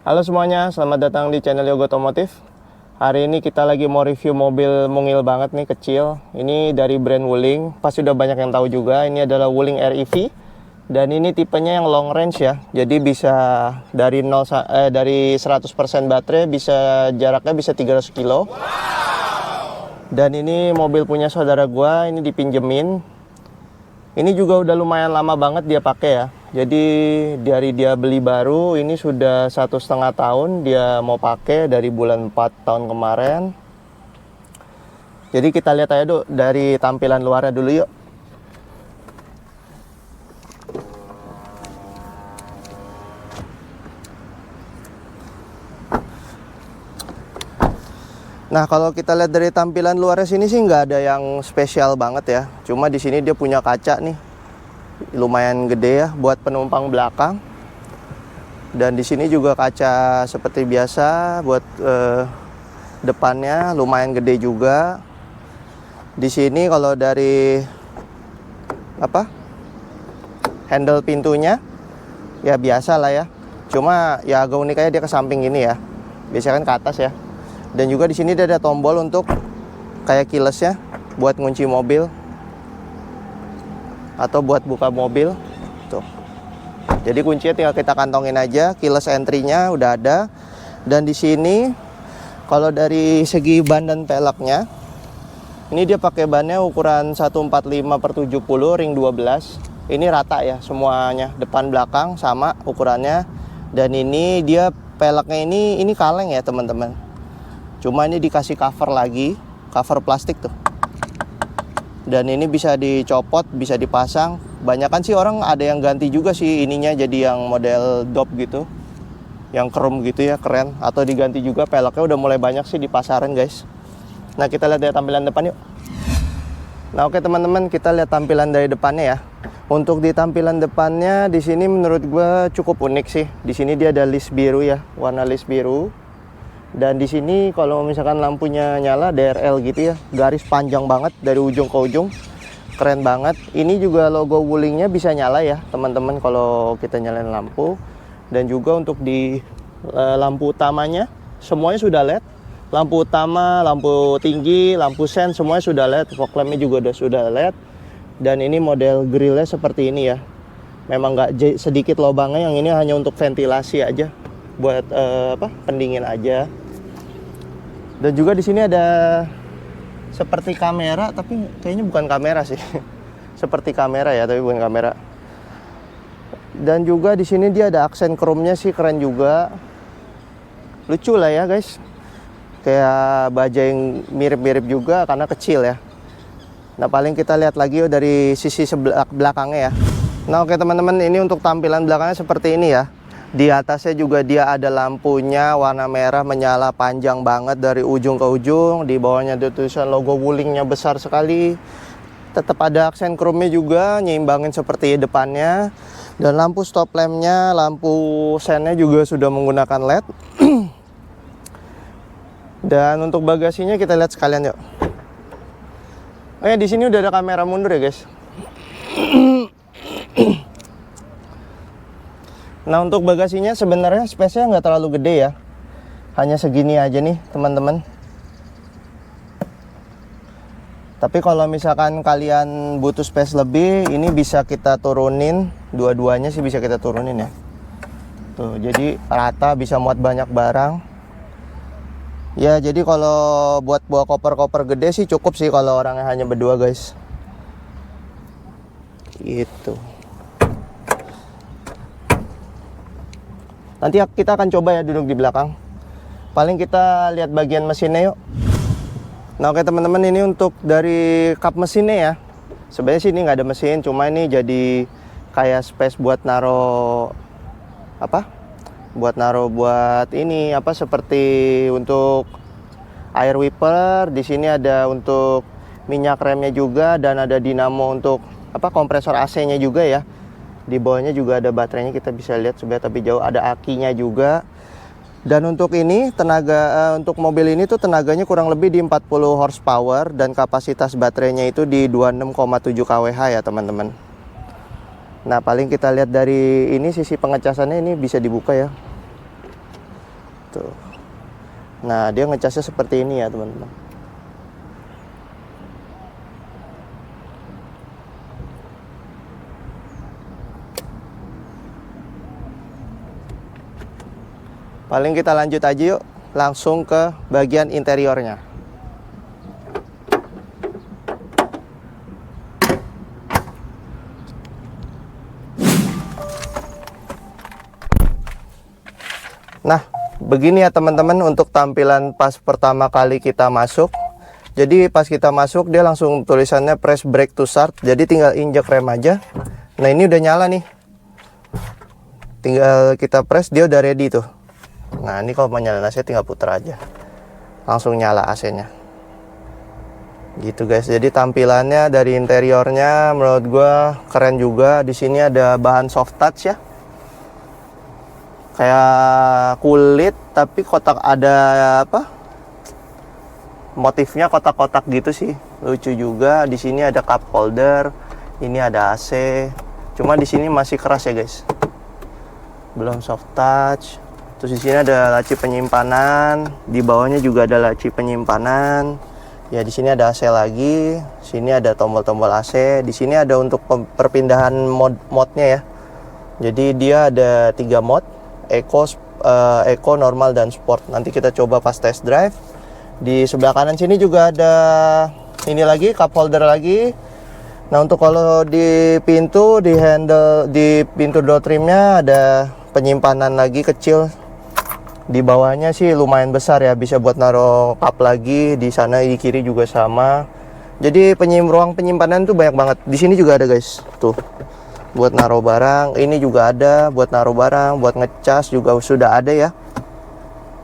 Halo semuanya, selamat datang di channel Yogo Otomotif. Hari ini kita lagi mau review mobil mungil banget nih, kecil. Ini dari brand Wuling, pasti udah banyak yang tahu juga. Ini adalah Wuling REV. Dan ini tipenya yang long range ya. Jadi bisa dari 100% baterai, bisa jaraknya bisa 300 kilo. Dan ini mobil punya saudara gua, ini dipinjemin. Ini juga udah lumayan lama banget dia pakai ya. Jadi dari dia beli baru, ini sudah 1,5 tahun dia mau pakai dari bulan 4 tahun kemarin. Jadi kita lihat aja dari tampilan luarnya dulu yuk. Nah, kalau kita lihat dari tampilan luarnya sini sih nggak ada yang spesial banget ya. Cuma di sini dia punya kaca nih, lumayan gede ya buat penumpang belakang. Dan di sini juga kaca seperti biasa buat depannya lumayan gede juga. Di sini kalau dari handle pintunya ya biasa lah ya. Cuma ya agak unik aja dia ke samping gini ya. Biasanya kan ke atas ya. Dan juga di sini ada tombol untuk kayak keyless-nya buat ngunci mobil atau buat buka mobil. Tuh. Jadi kuncinya tinggal kita kantongin aja, keyless entry-nya udah ada. Dan di sini kalau dari segi ban dan peleknya, ini dia pakai bannya ukuran 145/70 ring 12. Ini rata ya semuanya, depan belakang sama ukurannya. Dan ini dia peleknya ini kaleng ya teman-teman. Cuma ini dikasih cover lagi, cover plastik tuh. Dan ini bisa dicopot, bisa dipasang. Banyakan sih orang ada yang ganti juga sih ininya jadi yang model dop gitu. Yang chrome gitu ya, keren. Atau diganti juga, peleknya udah mulai banyak sih di pasaran guys. Nah, kita lihat dari tampilan depan yuk. Nah, oke teman-teman, kita lihat tampilan dari depannya ya. Untuk di tampilan depannya di sini menurut gue cukup unik sih. Di sini dia ada list biru ya, warna list biru. Dan di sini kalau misalkan lampunya nyala DRL gitu ya, garis panjang banget dari ujung ke ujung, keren banget. Ini juga logo Wulingnya bisa nyala ya teman-teman kalau kita nyalain lampu. Dan juga untuk di lampu utamanya semuanya sudah LED. Lampu utama, lampu tinggi, lampu sen semuanya sudah LED. Fog lampnya juga sudah LED. Dan ini model grillnya seperti ini ya. Memang nggak sedikit lubangnya, yang ini hanya untuk ventilasi aja, buat pendingin aja. Dan juga di sini ada seperti kamera, tapi kayaknya bukan kamera sih. Seperti kamera ya, tapi bukan kamera. Dan juga di sini dia ada aksen chrome-nya sih, keren juga. Lucu lah ya guys. Kayak baja yang mirip-mirip juga karena kecil ya. Nah, paling kita lihat lagi dari sisi belakangnya ya. Nah, oke teman-teman, ini untuk tampilan belakangnya seperti ini ya. Di atasnya juga dia ada lampunya warna merah menyala panjang banget dari ujung ke ujung. Di bawahnya ada tulisan logo Wulingnya besar sekali. Tetap ada aksen chrome-nya juga, nyimbangin seperti depannya. Dan lampu stop lamp-nya, lampu sennya juga sudah menggunakan LED. Dan untuk bagasinya kita lihat sekalian yuk. Di sini udah ada kamera mundur ya guys. Nah, untuk bagasinya sebenarnya space-nya nggak terlalu gede ya. Hanya segini aja nih teman-teman. Tapi kalau misalkan kalian butuh space lebih, ini bisa kita turunin. Dua-duanya sih bisa kita turunin ya. Tuh, jadi rata, bisa muat banyak barang. Ya, jadi kalau buat bawa koper-koper gede sih cukup sih kalau orangnya hanya berdua guys. Gitu. Nanti kita akan coba ya duduk di belakang. Paling kita lihat bagian mesinnya yuk. Nah, oke teman-teman, ini untuk dari kap mesinnya ya. Sebenarnya sih ini nggak ada mesin, cuma ini jadi kayak space buat naro buat ini seperti untuk air wiper. Di sini ada untuk minyak remnya juga, dan ada dinamo untuk kompresor AC-nya juga ya. Di bawahnya juga ada baterainya, kita bisa lihat sebenarnya tapi jauh, ada akinya juga. Dan untuk ini untuk mobil ini tuh tenaganya kurang lebih di 40 horsepower dan kapasitas baterainya itu di 26,7 kWh ya teman-teman. Nah, paling kita lihat dari ini sisi pengecasannya, ini bisa dibuka ya. Tuh. Nah, dia ngecasnya seperti ini ya, teman-teman. Paling kita lanjut aja yuk, langsung ke bagian interiornya. Nah, begini ya teman-teman untuk tampilan pas pertama kali kita masuk. Jadi pas kita masuk dia langsung tulisannya press brake to start. Jadi tinggal injek rem aja. Nah, ini udah nyala nih. Tinggal kita press, dia udah ready tuh. Nah, ini kalau mau nyalain AC tinggal puter aja. Langsung nyala AC-nya. Gitu guys. Jadi tampilannya dari interiornya menurut gua keren juga. Di sini ada bahan soft touch ya. Kayak kulit tapi kotak, ada apa? Motifnya kotak-kotak gitu sih. Lucu juga. Di sini ada cup holder. Ini ada AC. Cuma di sini masih keras ya guys. Belum soft touch. Terus di sini ada laci penyimpanan. Di bawahnya juga ada laci penyimpanan. Ya, di sini ada AC lagi. Sini ada tombol-tombol AC. Di sini ada untuk perpindahan modnya ya. Jadi dia ada 3 mod. Eco, normal, dan sport. Nanti kita coba pas test drive. Di sebelah kanan sini juga ada ini lagi, cup holder lagi. Nah, untuk kalau di pintu, di handle, di pintu door trimnya ada penyimpanan lagi kecil. Di bawahnya sih lumayan besar ya, bisa buat naruh cup lagi. Di sana di kiri juga sama. Jadi ruang penyimpanan tuh banyak banget. Di sini juga ada guys, tuh. Buat naruh barang, ini juga ada buat naruh barang, buat ngecas juga sudah ada ya.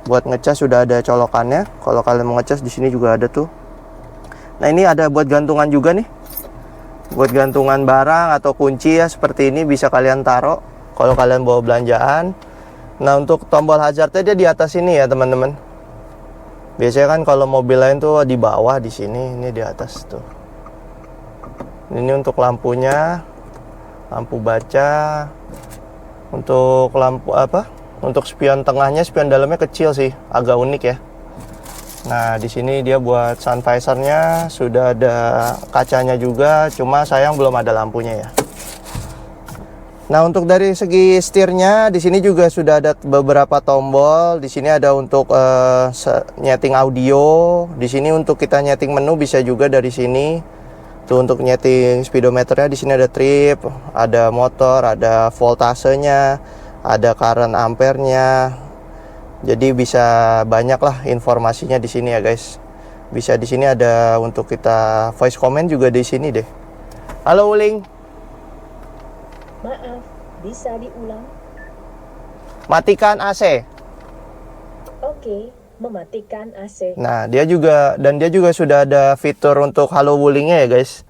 Buat ngecas sudah ada colokannya. Kalau kalian mau ngecas di sini juga ada tuh. Nah, ini ada buat gantungan juga nih. Buat gantungan barang atau kunci ya, seperti ini bisa kalian taruh kalau kalian bawa belanjaan. Nah, untuk tombol hazardnya dia di atas ini ya, teman-teman. Biasanya kan kalau mobil lain tuh di bawah, di sini, ini di atas tuh. Ini untuk lampunya. Lampu baca. Untuk lampu apa? Untuk spion tengahnya, spion dalamnya kecil sih, agak unik ya. Nah, di sini dia buat sun visor-nya, sudah ada kacanya juga, cuma sayang belum ada lampunya ya. Nah, untuk dari segi setirnya, di sini juga sudah ada beberapa tombol. Di sini ada untuk nyeting audio. Di sini untuk kita nyeting menu bisa juga dari sini. Tuh untuk nyeting speedometernya, di sini ada trip, ada motor, ada voltasenya, ada current ampere-nya. Jadi bisa banyak lah informasinya di sini ya guys. Bisa di sini ada untuk kita voice comment juga di sini deh. Halo Wuling. Maaf, bisa diulang? Matikan AC. Oke, mematikan AC. Nah, dia juga sudah ada fitur untuk halo Wuling-nya ya guys.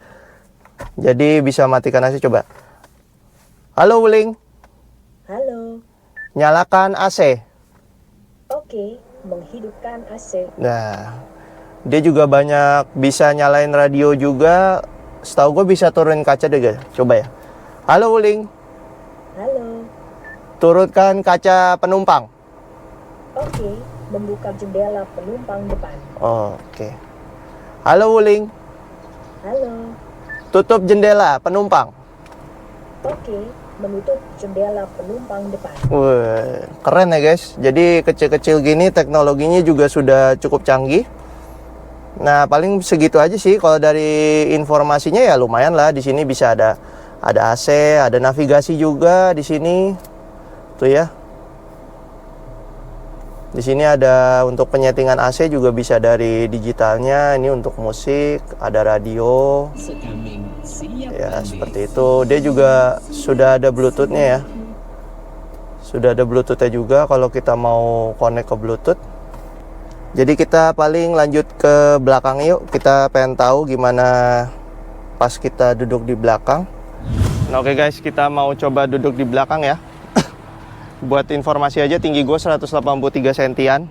Jadi bisa matikan AC, coba. Halo Wuling. Halo. Nyalakan AC. Oke, menghidupkan AC. Nah, dia juga banyak bisa nyalain radio juga. Setahu gue bisa turunin kaca deh guys. Coba ya. Halo Wuling. Halo. Turunkan kaca penumpang. Oke, membuka jendela penumpang depan. Oke. Halo Wuling. Halo. Tutup jendela penumpang. Oke, menutup jendela penumpang depan. Wah, keren ya guys. Jadi kecil-kecil gini teknologinya juga sudah cukup canggih. Nah, paling segitu aja sih. Kalau dari informasinya ya lumayan lah. Di sini bisa ada AC, ada navigasi juga di sini. Tuh ya. Di sini ada untuk penyetingan AC juga bisa dari digitalnya. Ini untuk musik, ada radio. Ya, seperti itu. Dia juga sudah ada Bluetooth-nya ya. Sudah ada Bluetooth-nya juga kalau kita mau connect ke Bluetooth. Jadi kita paling lanjut ke belakang yuk. Kita pengen tahu gimana pas kita duduk di belakang. Nah, oke guys, kita mau coba duduk di belakang ya. Buat informasi aja, tinggi gue 183 sentian.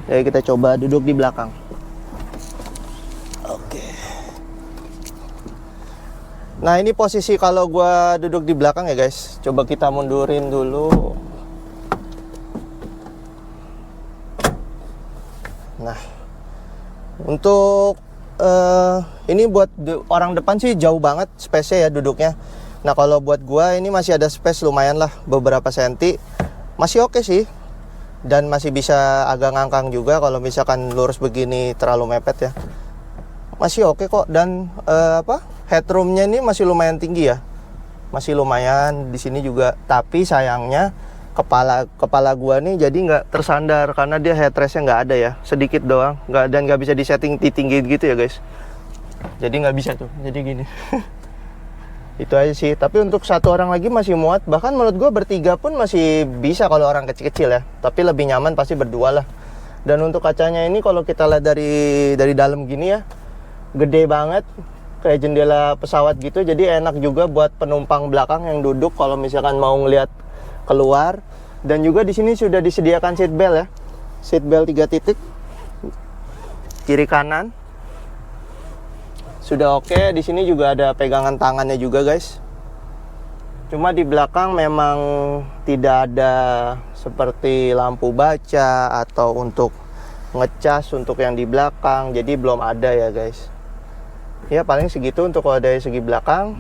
Jadi kita coba duduk di belakang. Oke. Nah, ini posisi kalau gue duduk di belakang ya guys. Coba kita mundurin dulu. Nah, untuk ini buat orang depan sih jauh banget space-nya ya duduknya. Nah, kalau buat gua ini masih ada space lumayan lah, beberapa senti. Masih oke sih. Dan masih bisa agak ngangkang juga kalau misalkan lurus begini terlalu mepet ya. Masih oke kok. Dan headroom-nya ini masih lumayan tinggi ya. Masih lumayan di sini juga. Tapi sayangnya kepala gua nih jadi nggak tersandar karena dia headrestnya nggak ada ya, sedikit doang, dan nggak bisa disetting tinggi gitu ya guys. Jadi nggak bisa tuh, jadi gini. Itu aja sih. Tapi untuk satu orang lagi masih muat. Bahkan menurut gua bertiga pun masih bisa kalau orang kecil-kecil ya. Tapi lebih nyaman pasti berdua lah. Dan untuk kacanya ini kalau kita lihat dari dalam gini ya, gede banget, kayak jendela pesawat gitu. Jadi enak juga buat penumpang belakang yang duduk kalau misalkan mau ngelihat keluar. Dan juga di sini sudah disediakan seat belt ya, seat belt 3 titik kiri kanan sudah oke. Di sini juga ada pegangan tangannya juga guys. Cuma di belakang memang tidak ada seperti lampu baca atau untuk ngecas untuk yang di belakang, jadi belum ada ya guys. Ya paling segitu untuk kalau dari segi belakang.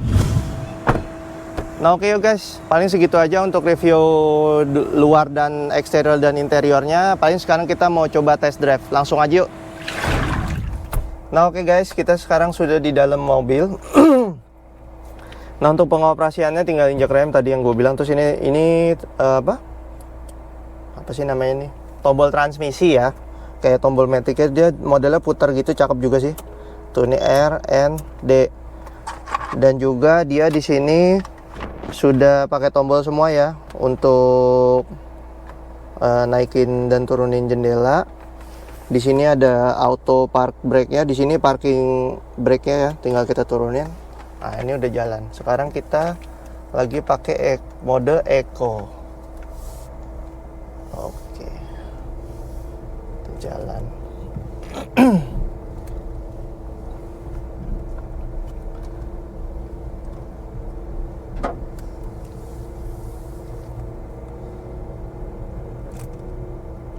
Nah oke guys, paling segitu aja untuk review luar dan eksterior dan interiornya. Paling sekarang kita mau coba test drive, langsung aja yuk. Nah oke guys, kita sekarang sudah di dalam mobil. Nah untuk pengoperasiannya tinggal injak rem tadi yang gue bilang. Terus ini apa sih namanya ini? Tombol transmisi ya, kayak tombol maticnya, dia modelnya putar gitu, cakep juga sih. Tuh ini R, N, D. Dan juga dia di sini sudah pakai tombol semua ya untuk naikin dan turunin jendela. Di sini ada auto park brake-nya, di sini parking brake-nya ya, tinggal kita turunin. Nah, ini udah jalan. Sekarang kita lagi pakai mode Eco. Oke. Itu jalan.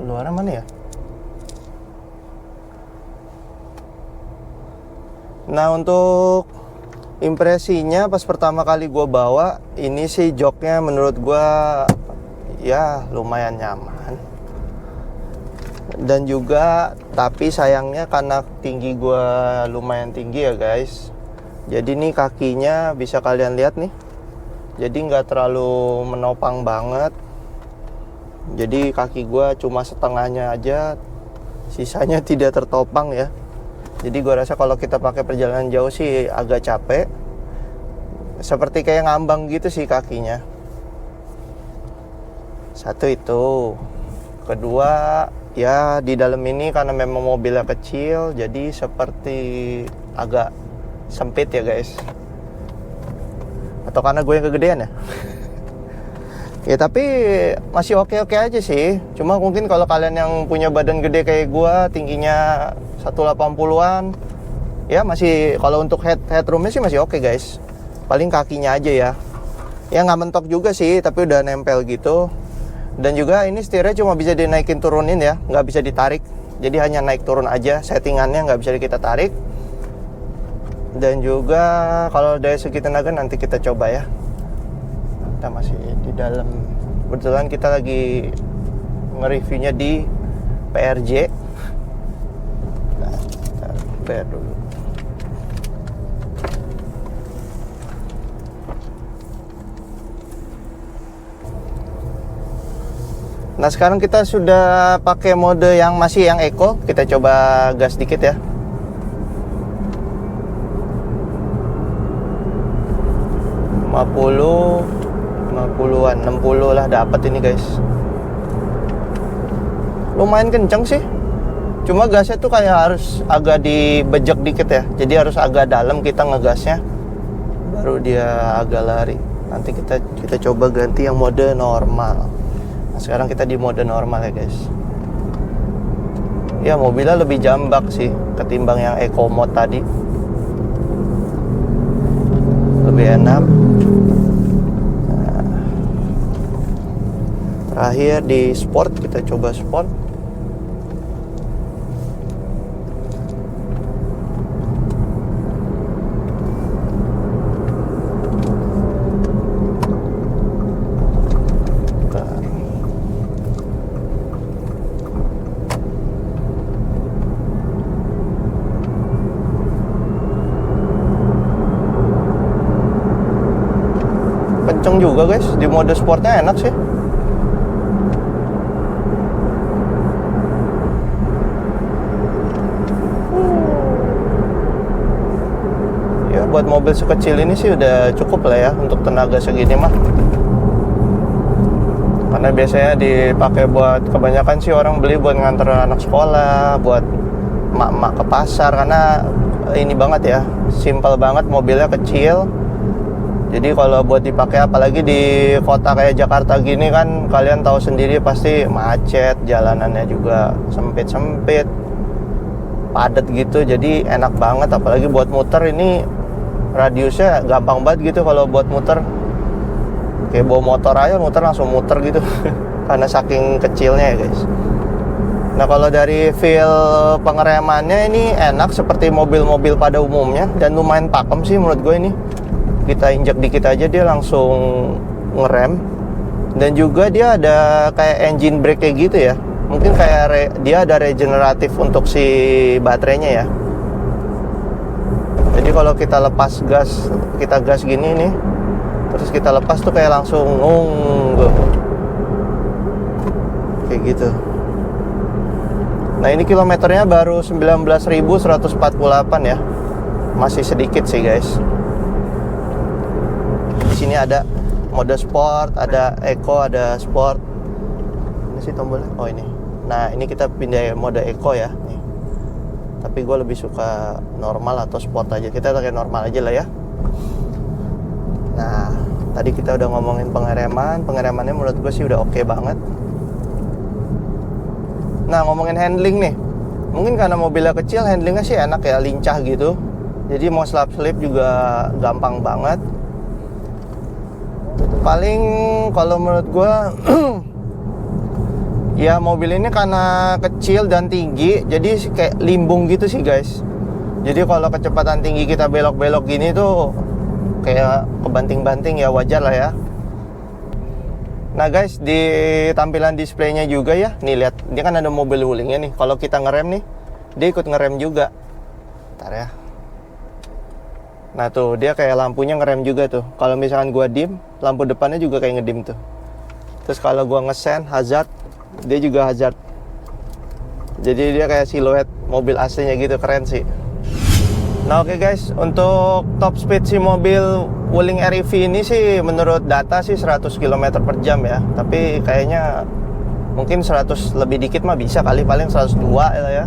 Luaran mana ya? Nah untuk impresinya pas pertama kali gue bawa ini sih, joknya menurut gue ya lumayan nyaman. Dan juga tapi sayangnya karena tinggi gue lumayan tinggi ya guys, jadi nih kakinya bisa kalian lihat nih, jadi nggak terlalu menopang banget. Jadi kaki gue cuma setengahnya aja, sisanya tidak tertopang ya. Jadi gue rasa kalau kita pakai perjalanan jauh sih agak capek, seperti kayak ngambang gitu sih kakinya. Satu itu. Kedua ya di dalam ini karena memang mobilnya kecil, jadi seperti agak sempit ya guys. Atau karena gue yang kegedean ya. Ya tapi masih oke-oke aja sih. Cuma mungkin kalau kalian yang punya badan gede kayak gua, tingginya 180-an, ya masih, kalau untuk headroomnya sih masih oke guys. Paling kakinya aja ya. Ya nggak mentok juga sih, tapi udah nempel gitu. Dan juga ini setirnya cuma bisa dinaikin turunin ya, nggak bisa ditarik. Jadi hanya naik turun aja, settingannya nggak bisa kita tarik. Dan juga kalau dari segi tenaga nanti kita coba ya. Kita masih di dalam, kebetulan kita lagi nge-reviewnya di PRJ. Nah, kita PR dulu. Nah sekarang kita sudah pakai mode yang masih yang Eco. Kita coba gas dikit ya. $50 50-an, 60 lah dapat ini guys. Lumayan kenceng sih. Cuma gasnya tuh kayak harus agak dibejek dikit ya. Jadi harus agak dalam kita ngegasnya, baru dia agak lari. Nanti kita coba ganti yang mode normal. Nah, sekarang kita di mode normal ya guys. Ya mobilnya lebih jambak sih ketimbang yang Eco mode tadi. Lebih enak. Terakhir di sport, kita coba sport. kenceng juga guys. Di mode sportnya enak sih. Ya buat mobil sekecil ini sih udah cukup lah ya untuk tenaga segini mah. Karena biasanya dipakai buat, kebanyakan sih orang beli buat nganter anak sekolah, buat emak-emak ke pasar. Karena ini banget ya, simple banget, mobilnya kecil. Jadi kalau buat dipakai apalagi di kota kayak Jakarta gini kan, kalian tahu sendiri pasti macet, jalanannya juga sempit-sempit, padat gitu. Jadi enak banget, apalagi buat muter ini radiusnya gampang banget gitu kalau buat muter. Kayak bawa motor aja muter langsung muter gitu karena saking kecilnya ya guys. Nah kalau dari feel pengeremannya ini enak seperti mobil-mobil pada umumnya dan lumayan pakem sih menurut gue ini. Kita injak dikit aja dia langsung ngerem. Dan juga dia ada kayak engine brake kayak gitu ya. Mungkin kayak dia ada regeneratif untuk si baterainya ya. Jadi kalau kita lepas gas, kita gas gini nih, terus kita lepas tuh kayak langsung tuh. Kayak gitu. Nah ini kilometernya baru 19.148 ya. Masih sedikit sih guys. Di sini ada mode sport, ada eco, ada sport. Ini sih tombolnya. Oh ini. Nah ini kita pindah mode eco ya. Nih. Tapi gue lebih suka normal atau sport aja. Kita pakai normal aja lah ya. Nah, tadi kita udah ngomongin pengereman. Pengeremannya menurut gue sih udah oke banget. Nah, ngomongin handling nih. Mungkin karena mobilnya kecil, handlingnya sih enak ya, lincah gitu. Jadi mau slap-slip juga gampang banget. Paling kalau menurut gue ya mobil ini karena kecil dan tinggi, jadi kayak limbung gitu sih guys. Jadi kalau kecepatan tinggi kita belok-belok gini tuh kayak kebanting-banting ya, wajar lah ya. Nah guys, di tampilan displaynya juga ya, nih lihat, dia kan ada mobil wulingnya nih. Kalau kita ngerem nih, dia ikut ngerem juga. Bentar ya. Nah tuh, dia kayak lampunya ngerem juga tuh. Kalau misalkan gua dim, lampu depannya juga kayak ngedim tuh. Terus kalau gua ngesen hazard, dia juga hazard. Jadi dia kayak siluet mobil aslinya gitu, keren sih. Nah oke guys, untuk top speed si mobil Wuling REV ini sih menurut data sih 100 km per jam ya. Tapi kayaknya mungkin 100 lebih dikit mah bisa kali, paling 102 ya.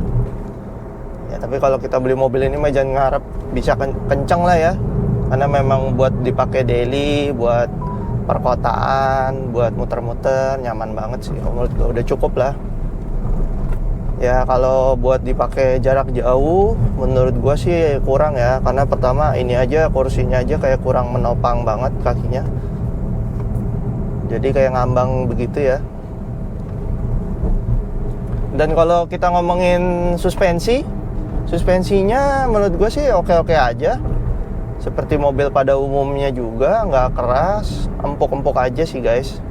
Ya tapi kalau kita beli mobil ini mah jangan ngarep bisa kenceng lah ya. Karena memang buat dipakai daily, buat perkotaan, buat muter-muter nyaman banget sih. Menurut gue udah cukup lah. Ya kalau buat dipakai jarak jauh menurut gua sih kurang ya. Karena pertama ini aja kursinya aja kayak kurang menopang banget kakinya. Jadi kayak ngambang begitu ya. Dan kalau kita ngomongin suspensinya menurut gua sih oke-oke aja. Seperti mobil pada umumnya juga, nggak keras, empuk-empuk aja sih guys.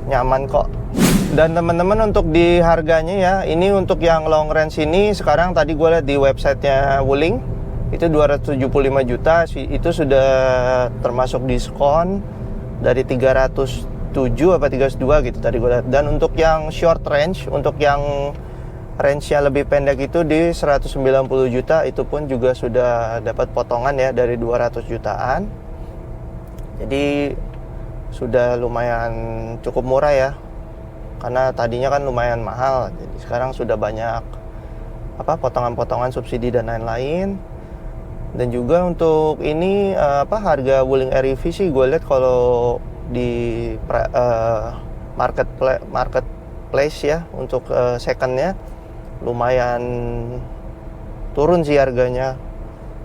Nyaman kok. Dan teman-teman untuk di harganya ya, ini untuk yang long range ini sekarang tadi gue lihat di websitenya Wuling itu 275 juta, itu sudah termasuk diskon dari 307 apa 302 gitu tadi gue lihat. Dan untuk yang short range, untuk yang range-nya lebih pendek itu di 190 juta, itu pun juga sudah dapat potongan ya dari 200 jutaan. Jadi sudah lumayan cukup murah ya. Karena tadinya kan lumayan mahal, jadi sekarang sudah banyak potongan-potongan subsidi dan lain-lain. Dan juga untuk ini harga Wuling REV sih gue lihat kalau di marketplace ya untuk secondnya lumayan turun sih harganya.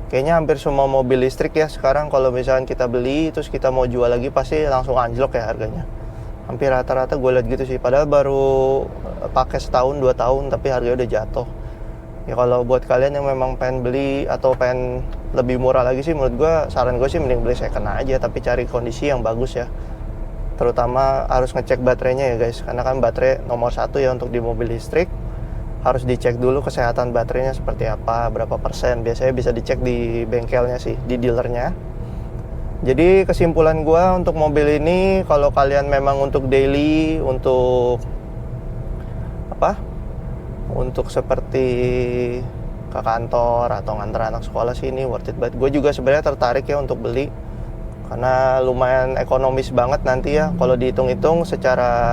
Kayaknya hampir semua mobil listrik ya sekarang kalau misalkan kita beli terus kita mau jual lagi pasti langsung anjlok ya harganya. Hampir rata-rata gue lihat gitu sih, padahal baru pakai setahun 2 tahun tapi harganya udah jatuh. Ya kalau buat kalian yang memang pengen beli atau pengen lebih murah lagi sih, menurut gue saran gue sih mending beli second aja, tapi cari kondisi yang bagus ya. Terutama harus ngecek baterainya ya guys, karena kan baterai nomor 1 ya untuk di mobil listrik. Harus dicek dulu kesehatan baterainya seperti apa, berapa persen. Biasanya bisa dicek di bengkelnya sih, di dealernya. Jadi kesimpulan gue untuk mobil ini, kalau kalian memang untuk daily, untuk apa? Untuk seperti ke kantor atau nganter anak sekolah sih, ini worth it banget. Gue juga sebenarnya tertarik ya untuk beli, karena lumayan ekonomis banget nanti ya kalau dihitung-hitung secara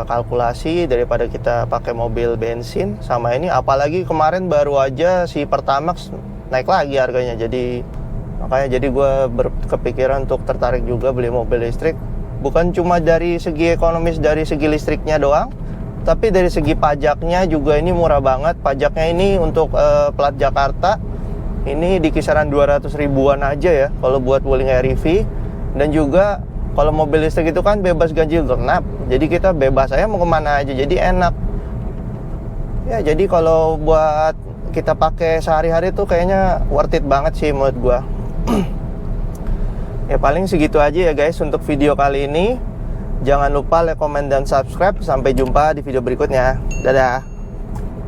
kalkulasi daripada kita pakai mobil bensin sama ini. Apalagi kemarin baru aja si Pertamax naik lagi harganya, makanya gue kepikiran untuk tertarik juga beli mobil listrik. Bukan cuma dari segi ekonomis, dari segi listriknya doang, tapi dari segi pajaknya juga ini murah banget. Pajaknya ini untuk plat Jakarta ini di kisaran 200 ribuan aja ya kalau buat Wuling REV. Dan juga kalau mobil listrik itu kan bebas ganjil genap, jadi kita bebas aja mau kemana aja, jadi enak ya. Jadi kalau buat kita pakai sehari-hari tuh kayaknya worth it banget sih menurut gua. Ya paling segitu aja ya guys untuk video kali ini. Jangan lupa like, comment, dan subscribe. Sampai jumpa di video berikutnya. Dadah.